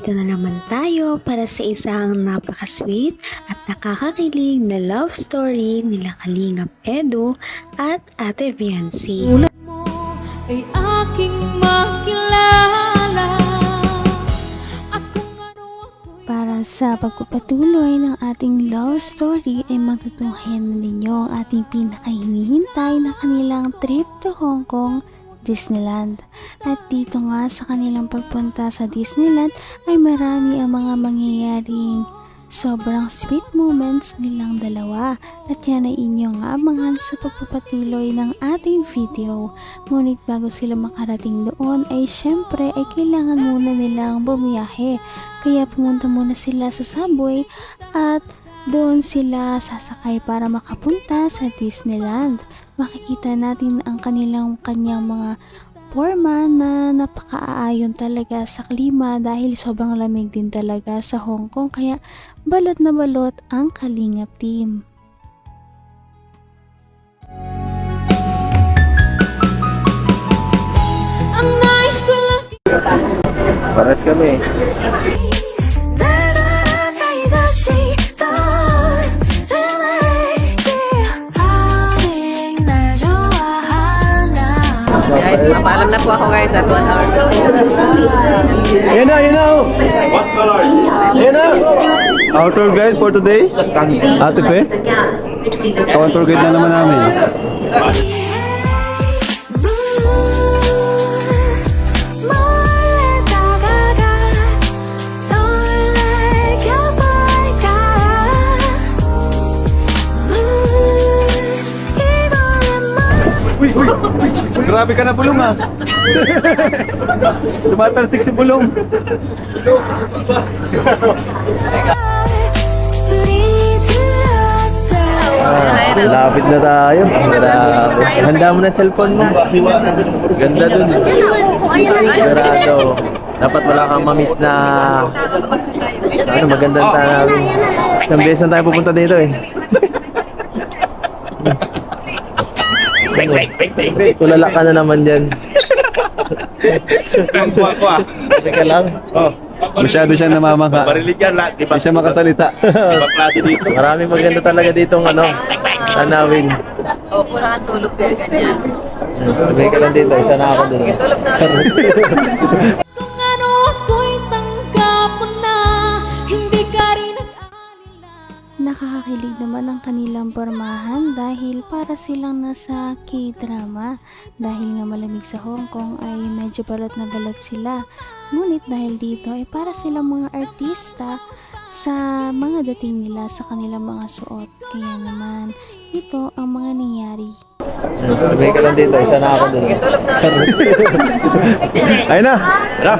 Narito na naman tayo para sa isang napaka-sweet at nakakakilig na love story nila Kalingap Edu at Ate Viancy. Mo ay aking makilala at kung ano Para sa pagpapatuloy ng ating love story ay matutunghayan na ninyo ang ating pinakahinihintay na kanilang trip to Hong Kong, Disneyland. At dito nga sa kanilang pagpunta sa Disneyland ay marami ang mga mangyayaring sobrang sweet moments nilang dalawa. At yan ay inyong abangan sa pagpapatuloy ng ating video. Ngunit bago sila makarating doon ay syempre ay kailangan muna nilang bumiyahe. Kaya pumunta muna sila sa subway at doon sila sasakay para makapunta sa Disneyland. Makikita natin ang kanyang mga forma na napaka-aayon talaga sa klima dahil sobrang lamig din talaga sa Hong Kong, kaya balot na balot ang Kalingap team. ang nice ko lang. Pares kami. Guys, mapaalam na po ako guys at 1 hour na. Ayan na, ayan na. Ayan na. Our tour guide for today, Ate Pe. Our tour guide na naman namin. Uy, uy. Grabe ka na Pulong ah. Tumatalsik si Pulong. Lapit na tayo. Grabe. Handa mo na cellphone mo. Ganda dun. Sigurado. Dapat wala kang mamiss na magandang tanong. Isang beses na tayo pupunta dito eh. Tulala ka na naman dyan. Teka lang. Masyado siya namamangha. Marilig yan lahat. Di siya makasalita. Maraming maganda talaga ditong tanawin. Opo, nakatulog ko ganyan. Sabay ka lang dito. Isa na ako dun. Tulog na. Kung ano ako'y tanggap mo na, hindi ka rin nag-alala. Nakakakilig naman ang kanilang pormahan dahil para silang nasa K-drama. Dahil nga malamig sa Hong Kong ay medyo balot na balot sila. Ngunit dahil dito ay para silang mga artista sa mga dating nila sa kanilang mga suot. Kaya naman ito ang mga nangyari. Sabay ka lang dito. Isa na ako dun. Tulog na. Ayun na. Tara.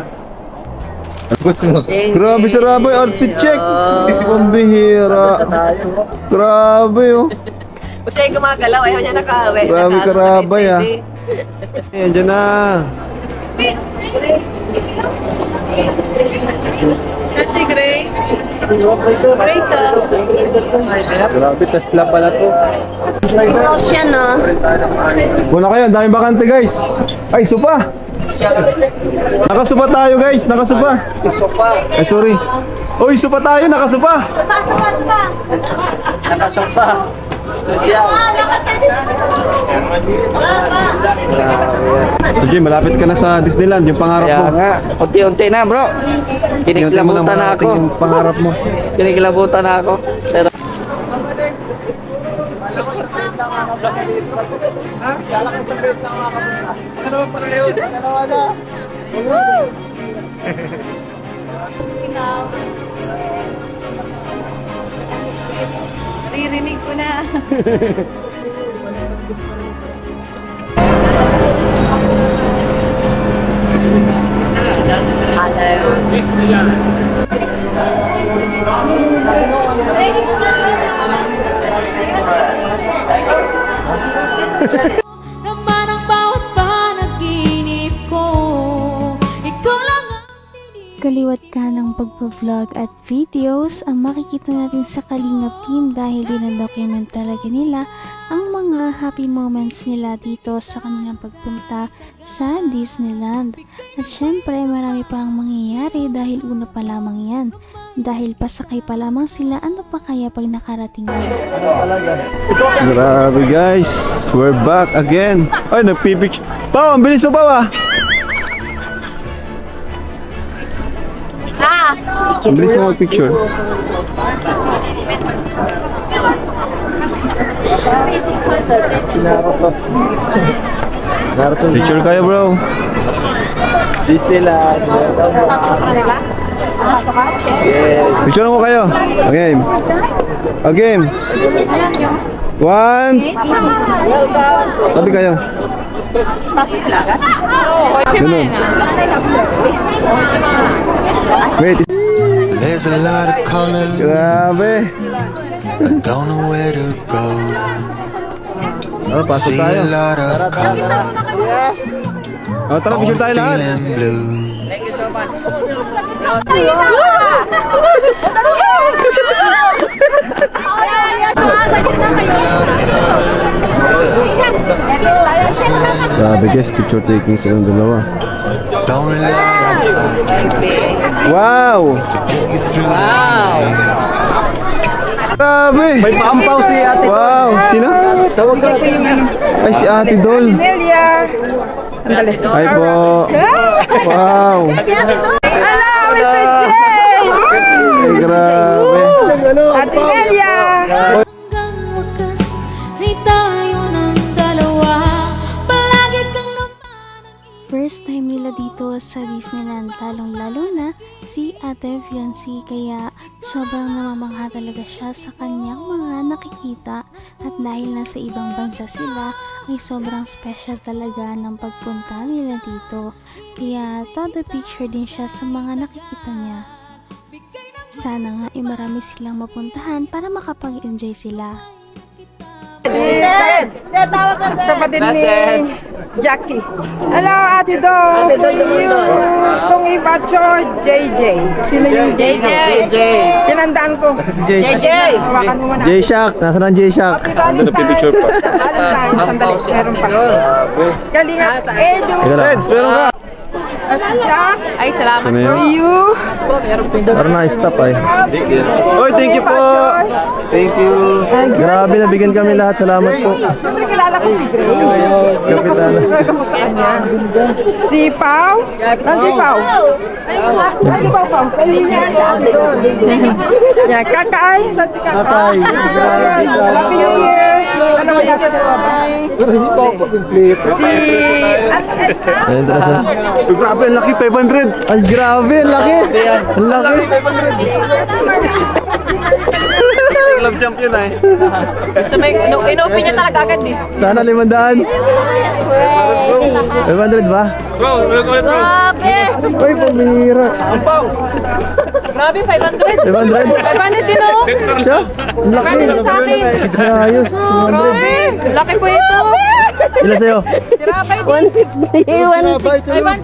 Grabe si Raboy, outfit check. Pambihira. Grabe oh. Kung siya yung gumagalaw, ayaw niya naka-awe. Grabe ka Raboy ah. Ayan dyan na. Kasi Gray. Gray sa. Grabe, tasla pala to. Siya no. Muna kayo, ang daming bakante guys. Ay, supa. Nakasupa tayo guys, nakasupa. Ay, sorry. Uy, supa tayo, nakasupa. Nakasumpa. Social. So Jim, malapit ka na sa Disneyland, yung pangarap mo. Kaya nga, unti-unti na bro. Kinikilabutan na ako. Yung pangarap mo. Kinikilabutan na ako. Pero Ririnig ko na. Naman ang bawat panaginip ko, ikaw lang ang Kaliwat ka ng pagpa-vlog at videos ang makikita natin sa Kalingap team dahil dinadocument talaga nila ang mga mga happy moments nila dito sa kanilang pagpunta sa Disneyland. At syempre marami pang mangyayari dahil una pa lamang yan. Dahil pasakay pa lamang sila, ano pa kaya pag nakarating na? Grabe guys, we're back again. Ay, nagpipicture. Pao, ang bilis mo pa Ang bilis mo mag-picture. Picture kayo bro. Disneyland. Yes. Picture mo kayo. Okay. Okay. One. Tabi kayo. Ganun. Wait. There's a lot of color, Grabe. I don't know where to go. Oh, pasok See tayo. a lot of color, Oh, tara, picture tayo lahat. feeling blue. Thank you so much. Grabe guys, picture taking silang dalawa. Don't rely on Wow! to get you through. Grabe! May paampaw si Ate Dol. Wow! Sino? Ay, si Ate Dol. Ay po. Wow! Ay, grabe. Hanggang wakas ay tayo ng dalawa. Palagi kang First time nila dito sa Disneyland, lalong-lalo na si Ate Fiancé, kaya sobrang namamangha talaga siya sa kanyang mga nakikita. At dahil nasa ibang bansa sila, ay sobrang special talaga ng pagpunta nila dito. Kaya todo picture din siya sa mga nakikita niya. Sana nga ay marami silang mapuntahan para makapag-enjoy sila. Kapatid ni Jackie. Hello, Ate Dol. Ate Dol Dumundo. Itong iba, JJ. Sino yung JJ. Pinandaan ko. Si Jay. JJ. Hawakan mo muna. J-Shock. Nasaan ang J-Shock? Happy Valentine. Valentine. Sandali. Meron pa. Galingat. Edu. Reds, meron ka. Asya. Ay, salamat. Ano For yun? you. Parang na-stop ay. Oy, thank you po. Thank you. Grabe, nabigyan kami lahat. Salamat po. Siyempre kilala ko si Grace. Kapitana. Sa kanya. Si Pao. Saan si Pao? Ay, Pao, Pao. Sa'yo yan sa Ate Dol. Yan, Kakay. Saan si Kakay? Kakay. Happy New Year. Ano mo yata na Si... Ayun, tara sa. Grabe, ang laki, 500. Ay, grabe, ang laki. Ang laki. 500. Club champion ay. Basta may inopen niya talaga agad eh. Sana 500. 500 ba? Uy, pamira. Grabe, 500. 500? 500 din oh. Siya? Ang laki. Ayos, 500. Laki po ito. Ilan sa'yo? Tirapay din. 500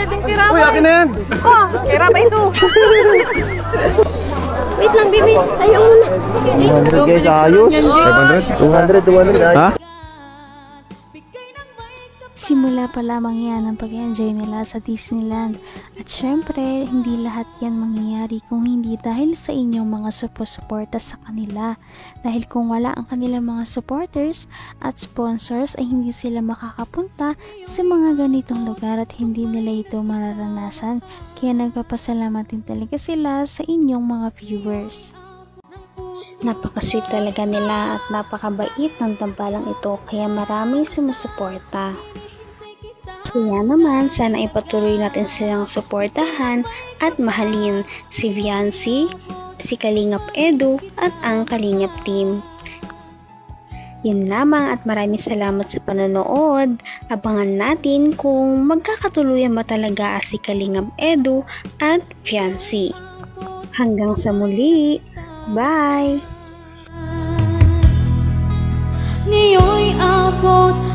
din tirapay. Uy, akin na yan. Tirapay ito. Wait lang, baby. Tayo muna. 200 guys, ayos. 500? 200, 200. Ha? Simula pa lamang yan ang pag-enjoy nila sa Disneyland. At syempre, hindi lahat yan mangyayari kung hindi dahil sa inyong mga suporta sa kanila. Dahil kung wala ang kanilang mga supporters at sponsors ay hindi sila makakapunta sa mga ganitong lugar at hindi nila ito mararanasan. Kaya nagpapasalamat din talaga sila sa inyong mga viewers. Napaka-sweet talaga nila at napakabait ng tambalang ito, kaya maraming sumusuporta. Kaya naman, sana ipatuloy natin silang suportahan at mahalin si Fiancé, si Kalingap Edu at ang Kalingap team. Yun lamang at maraming salamat sa panonood. Abangan natin kung magkakatuluyan ba talaga si Kalingap Edu at Fiancé. Hanggang sa muli! Bye! Ngayon'y abot